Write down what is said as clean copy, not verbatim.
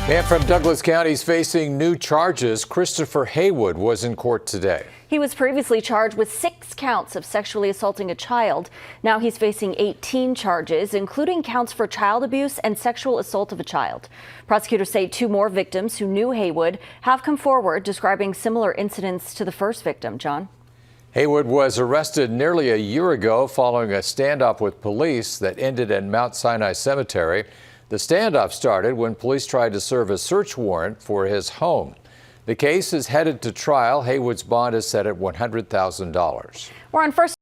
Man from Douglas County is facing new charges. Christopher Heywood was in court today. He was previously charged with 6 counts of sexually assaulting a child. Now he's facing 18 charges, including counts for child abuse and sexual assault of a child. Prosecutors say 2 more victims who knew Heywood have come forward describing similar incidents to the first victim. John? Heywood was arrested nearly a year ago following a standoff with police that ended in Mount Sinai Cemetery. The standoff started when police tried to serve a search warrant for his home. The case is headed to trial. Heywood's bond is set at $100,000. We're on First.